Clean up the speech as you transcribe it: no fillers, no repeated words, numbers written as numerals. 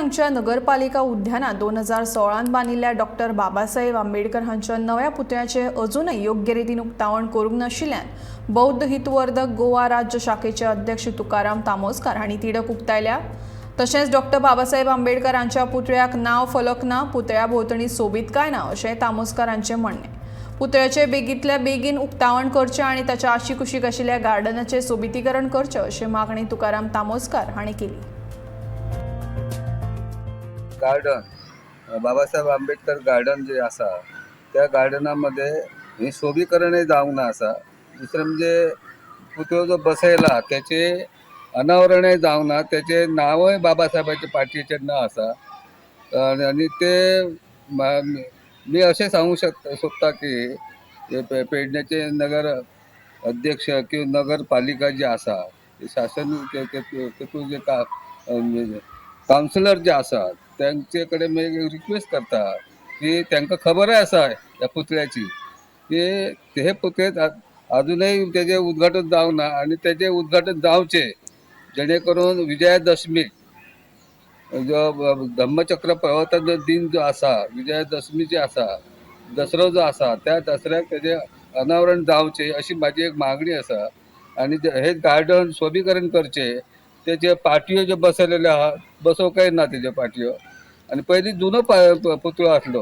हांगच्या नगरपालिका उद्यानात 2016 बांदिल्ल्या डॉक्टर बाबासाहेब आंबेडकर हांच्या नव्या पुतळ्याचे अजूनही योग्य रितीन उक्तावण करूंक नाशिल्ल्यान बौद्ध हितवर्धक गोवा राज्य शाखेचे अध्यक्ष तुकाराम तामोस्कार हांणी तिडक उक्तायल्या। तशेंच डॉक्टर बाबासाहेब आंबेडकर हांच्या पुतळ्याक नाव फलक ना, पुतळ्या भोंवतणी सोबीतकाय ना अशें तामोस्कार हांचें म्हणणें। पुतळ्याचे बेगींतल्या बेगीन उक्तावण करचें आनी ताच्या आशीकुशीक आशिल्ल्या गार्डनाचें सोबीतीकरण करचें अशी मागणी तुकाराम तामोस्कार हांणी केली। गार्डन बाबासाहेब आंबेडकर गार्डन जे आसा त्या गार्डनामध्ये हे शोभीकरणय जावंक ना आसा। दुसरें म्हणजे पुतळो जो बसयला त्याचे अनावरणय जावंक ना, त्याचे नावय बाबासाहेबाच्या पाटयेचेर ना आसा। आणि ते मी अशें सांगू सोदता की पेडणेचे नगर अध्यक्ष किंवा नगरपालिका जी आसा शासन तेतून जे कावन्सिलर जे आसात त्यांचे कडेन रिक्वेस्ट करता की तांकां खबरय आसा ह्या पुतळ्याची की हे पुतळेत अजूनय तेजे उद्घाटन जावंक ना आनी तेजे उद्घाटन जावचें जेणे करून विजयादशमीक जो धम्मचक्र प्रवर्तन दिन जो आसा, विजयादशमी जी आसा, दसरो जो आसा त्या दसऱ्याक तेजे अनावरण जावचें अशी म्हाजी एक मागणी आसा। आनी हे गार्डन सोबीकरण करचें, तेजे पाटयो ज्यो बसयलेल्यो आहा बसोवंकय ना तेज्यो पाटयो। आनी पयलीं जुनो पुतळो आसलो